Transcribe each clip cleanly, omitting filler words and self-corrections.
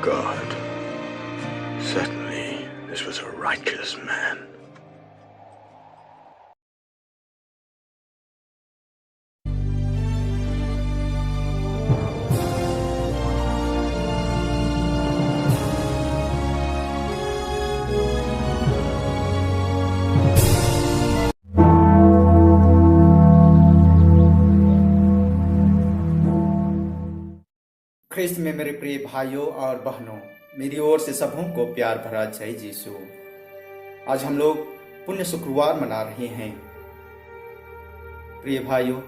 God. Certainly, this was a righteous man. ख्रिस्त में मेरे प्रिय भाइयों और बहनों, मेरी ओर से सबों को प्यार भरा जय यीशु। आज हम लोग पुण्य शुक्रवार मना रहे हैं। प्रिय भाइयों,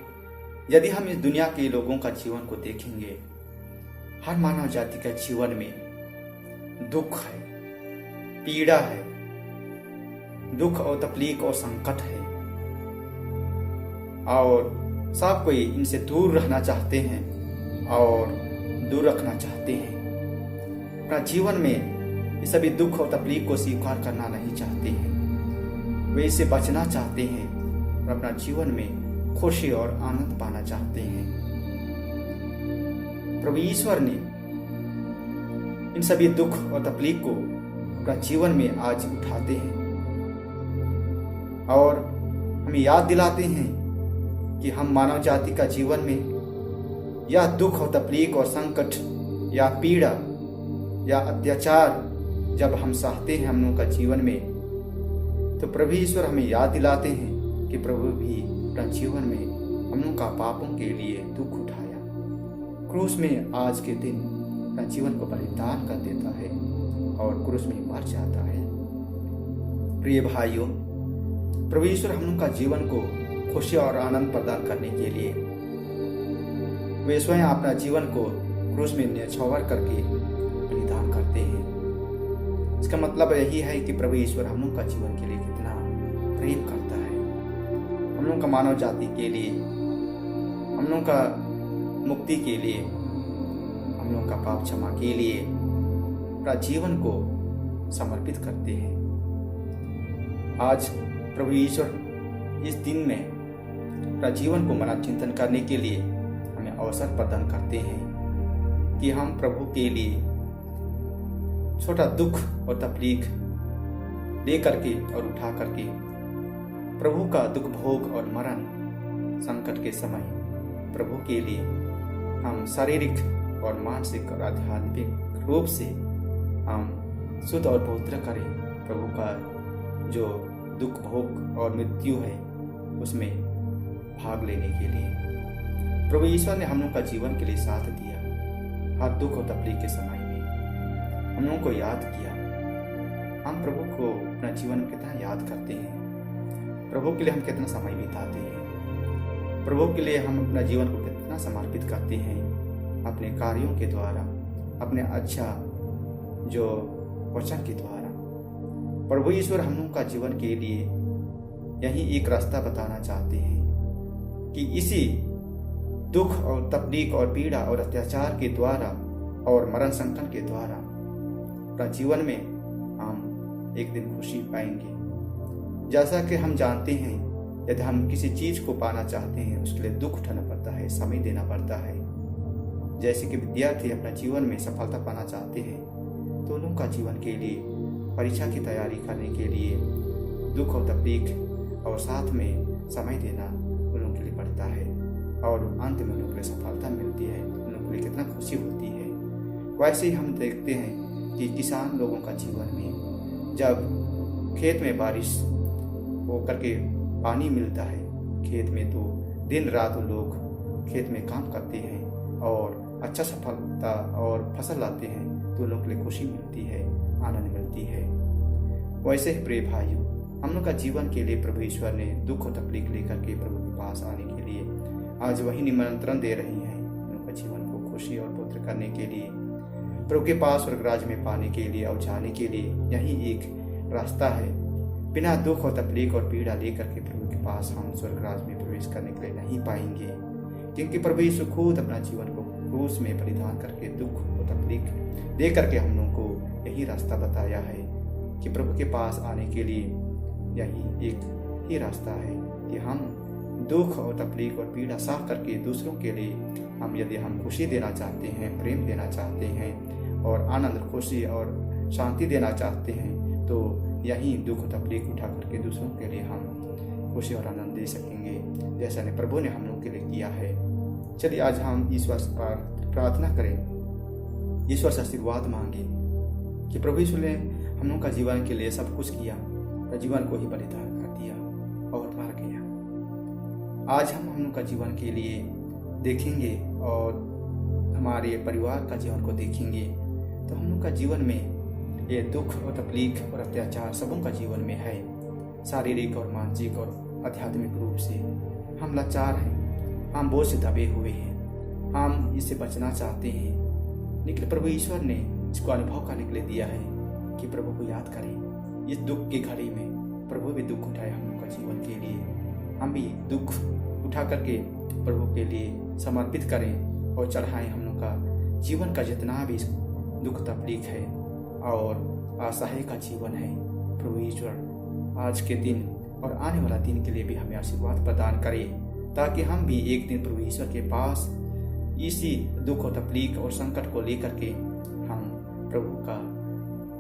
यदि हम इस दुनिया के लोगों का जीवन को देखेंगे, हर मानव जाति का जीवन में दुख है, पीड़ा है, दुख और तकलीफ और संकट है, और सब कोई इनसे दूर रहना चाहते हैं और दूर रखना चाहते हैं। अपना जीवन में ये सभी दुख और तकलीफ को स्वीकार करना नहीं चाहते हैं। वे इससे बचना चाहते हैं और अपना जीवन में खुशी और आनंद पाना चाहते हैं। प्रभु ईश्वर ने इन सभी दुख और तकलीफ को अपना जीवन में आज उठाते हैं और हमें याद दिलाते हैं कि हम मानव जाति का जीवन में या दुख और तकलीफ और संकट या पीड़ा या अत्याचार जब हम सहते हैं हम लोगों का जीवन में, तो प्रभु ईश्वर हमें याद दिलाते हैं कि प्रभु भी अपना जीवन में हम लोगों का पापों के लिए दुख उठाया, क्रूस में आज के दिन अपना जीवन को बलिदान कर देता है और क्रूस में मर जाता है। प्रिय भाइयों, प्रभु ईश्वर हम लोगों का जीवन को खुशी और आनंद प्रदान करने के लिए वे स्वयं अपना जीवन को क्रूस में न्यौछावर करके बलिदान करते हैं। इसका मतलब यही है कि प्रभु ईश्वर हम लोग का जीवन के लिए कितना प्रेम करता है। हम लोग का मानव जाति के लिए, हम लोग का मुक्ति के लिए, हम लोग का पाप क्षमा के लिए अपना जीवन को समर्पित करते हैं। आज प्रभु ईश्वर इस दिन में अपना जीवन को मन चिंतन करने के लिए अवसर प्रदान करते हैं कि हम प्रभु के लिए छोटा दुख और तकलीफ ले करके और उठा करके प्रभु का दुख भोग और मरण संकट के समय प्रभु के लिए हम शारीरिक और मानसिक और आध्यात्मिक रूप से हम शुद्ध और पवित्र करें। प्रभु का जो दुख भोग और मृत्यु है उसमें भाग लेने के लिए प्रभु ईश्वर ने हम लोगों का जीवन के लिए साथ दिया। हर दुख और तकलीफ के समय में हम लोगों को याद किया। हम प्रभु को अपना जीवन में कितना याद करते हैं, प्रभु के लिए हम कितना समय बिताते हैं, प्रभु के लिए हम अपना जीवन को कितना समर्पित करते हैं अपने कार्यों के द्वारा, अपने अच्छा जो वचन के द्वारा। प्रभु ईश्वर हम लोगों का जीवन के लिए यही एक रास्ता बताना चाहते हैं कि इसी दुख और तकलीफ और पीड़ा और अत्याचार के द्वारा और मरण संकट के द्वारा अपना जीवन में हम एक दिन खुशी पाएंगे। जैसा कि हम जानते हैं, यदि हम किसी चीज को पाना चाहते हैं उसके लिए दुख उठाना पड़ता है, समय देना पड़ता है। जैसे कि विद्यार्थी अपना जीवन में सफलता पाना चाहते हैं तो उन लोगों का जीवन के लिए परीक्षा की तैयारी करने के लिए दुख और तकलीफ और साथ में समय देना उन लोगों के लिए पड़ता है और अंत में उन लोगों के लिए सफलता मिलती है, उन लोगों के लिए कितना खुशी होती है। वैसे ही हम देखते हैं कि किसान लोगों का जीवन में जब खेत में बारिश हो करके पानी मिलता है, खेत में तो दिन रात लोग खेत में काम करते हैं और अच्छा सफलता और फसल लाते हैं तो उन लोगों के लिए खुशी मिलती है, आनंद मिलती है। वैसे ही प्रिय भाइयों, हम लोग का जीवन के लिए प्रभु ईश्वर ने दुख और तकलीफ लेकर के प्रभु के पास आने के लिए आज वही निमंत्रण दे रही हैं। उनका जीवन को खुशी और पवित्र करने के लिए, प्रभु के पास स्वर्गराज में पाने के लिए और जाने के लिए यही एक रास्ता है। बिना दुख और तकलीफ और पीड़ा लेकर के प्रभु के पास हम स्वर्गराज में प्रवेश करने के लिए नहीं पाएंगे, क्योंकि प्रभु यीशु खुद अपना जीवन को क्रूस में बलिदान करके दुख और तकलीफ दे करके हम लोगों को यही रास्ता बताया है कि प्रभु के पास आने के लिए यही एक ही रास्ता है कि हम दुख और तकलीफ और पीड़ा सह करके दूसरों के लिए हम यदि हम खुशी देना चाहते हैं, प्रेम देना चाहते हैं और आनंद, खुशी और शांति देना चाहते हैं तो यही दुख तकलीफ उठा करके दूसरों के लिए हम खुशी और आनंद दे सकेंगे, जैसा ने प्रभु ने हम लोग के लिए किया है। चलिए आज हम ईश्वर पर प्रार्थना करें, ईश्वर से आशीर्वाद मांगे कि प्रभु यीशु ने हम लोग का जीवन के लिए सब कुछ किया, जीवन को ही बलिदान कर दिया और मर गया। आज हम लोग का जीवन के लिए देखेंगे और हमारे परिवार का जीवन को देखेंगे तो हम लोग का जीवन में ये दुख और तकलीफ और अत्याचार सबों का जीवन में है। शारीरिक और मानसिक और आध्यात्मिक रूप से हम लाचार हैं, हम बोझ से दबे हुए हैं, हम इससे बचना चाहते हैं, लेकिन प्रभु ईश्वर ने इसको अनुभव करने के लिए दिया है कि प्रभु को याद करें। इस दुख की घड़ी में प्रभु भी दुख उठाए हम लोग का जीवन के लिए, हम भी दुख उठा करके प्रभु के लिए समर्पित करें और चढ़ाएं। हम लोग का जीवन का जितना भी दुख तकलीफ है और असहाय का जीवन है, प्रभु ईश्वर आज के दिन और आने वाला दिन के लिए भी हमें आशीर्वाद प्रदान करे, ताकि हम भी एक दिन प्रभु ईश्वर के पास इसी दुख और तकलीफ और संकट को लेकर के हम प्रभु का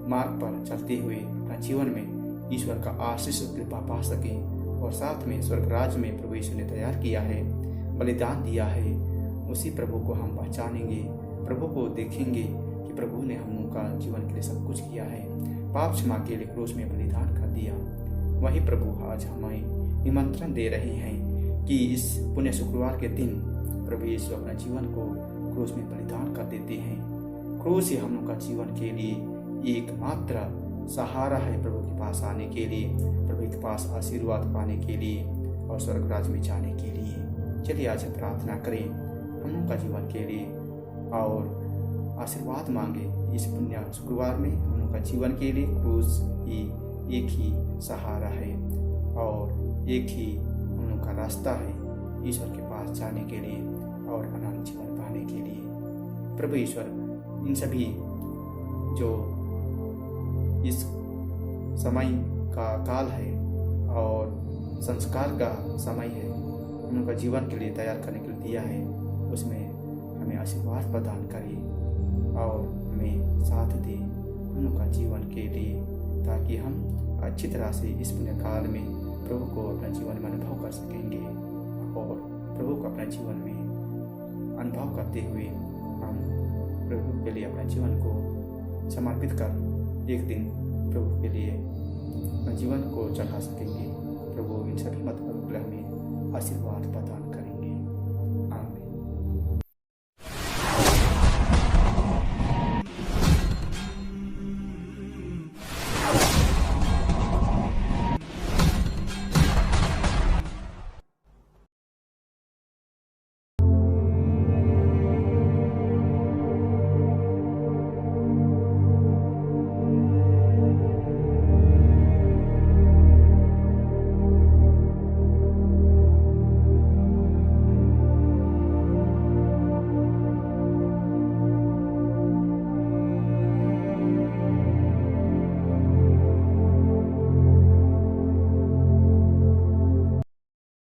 मार्ग पर चलते हुए अपना जीवन में ईश्वर का आशीष कृपा पा सकें। और साथ में स्वर्ग राज्य में प्रभु यीशु ने तैयार किया है, बलिदान दिया है, उसी प्रभु को हम पहचानेंगे, प्रभु को देखेंगे कि प्रभु ने हम लोग का जीवन के लिए सब कुछ किया है, पाप क्षमा के लिए क्रूस में बलिदान कर दिया। वही प्रभु आज हमें निमंत्रण दे रहे हैं कि इस पुण्य शुक्रवार के दिन प्रभु यीशु अपना जीवन को क्रूस में बलिदान कर देते हैं। क्रूस ही हम लोग का जीवन के लिए एकमात्र सहारा है, प्रभु के पास आने के लिए, प्रभु के पास आशीर्वाद पाने के लिए और स्वर्ग राज्य में जाने के लिए। चलिए आज प्रार्थना करें हम लोग का जीवन के लिए और आशीर्वाद मांगे। इस पुण्य शुक्रवार में हम लोग का जीवन के लिए क्रूस ही एक ही सहारा है और एक ही हम लोग का रास्ता है ईश्वर के पास जाने के लिए और अनंत जीवन पाने के लिए। प्रभु ईश्वर इन सभी जो इस समय का काल है और संस्कार का समय है, हम लोग का जीवन के लिए तैयार करने के लिए दिया है, उसमें हमें आशीर्वाद प्रदान करें और हमें साथ दे हम लोग का जीवन के लिए, ताकि हम अच्छी तरह से इस पुण्य काल में प्रभु को अपना जीवन में अनुभव कर सकेंगे और प्रभु को अपना जीवन में अनुभव करते हुए हम प्रभु के लिए अपना जीवन को समर्पित कर एक दिन प्रभु के लिए अपना जीवन को चढ़ा सकेंगे। प्रभु इन सभी मतों के लिए हमें आशीर्वाद प्रदान करें।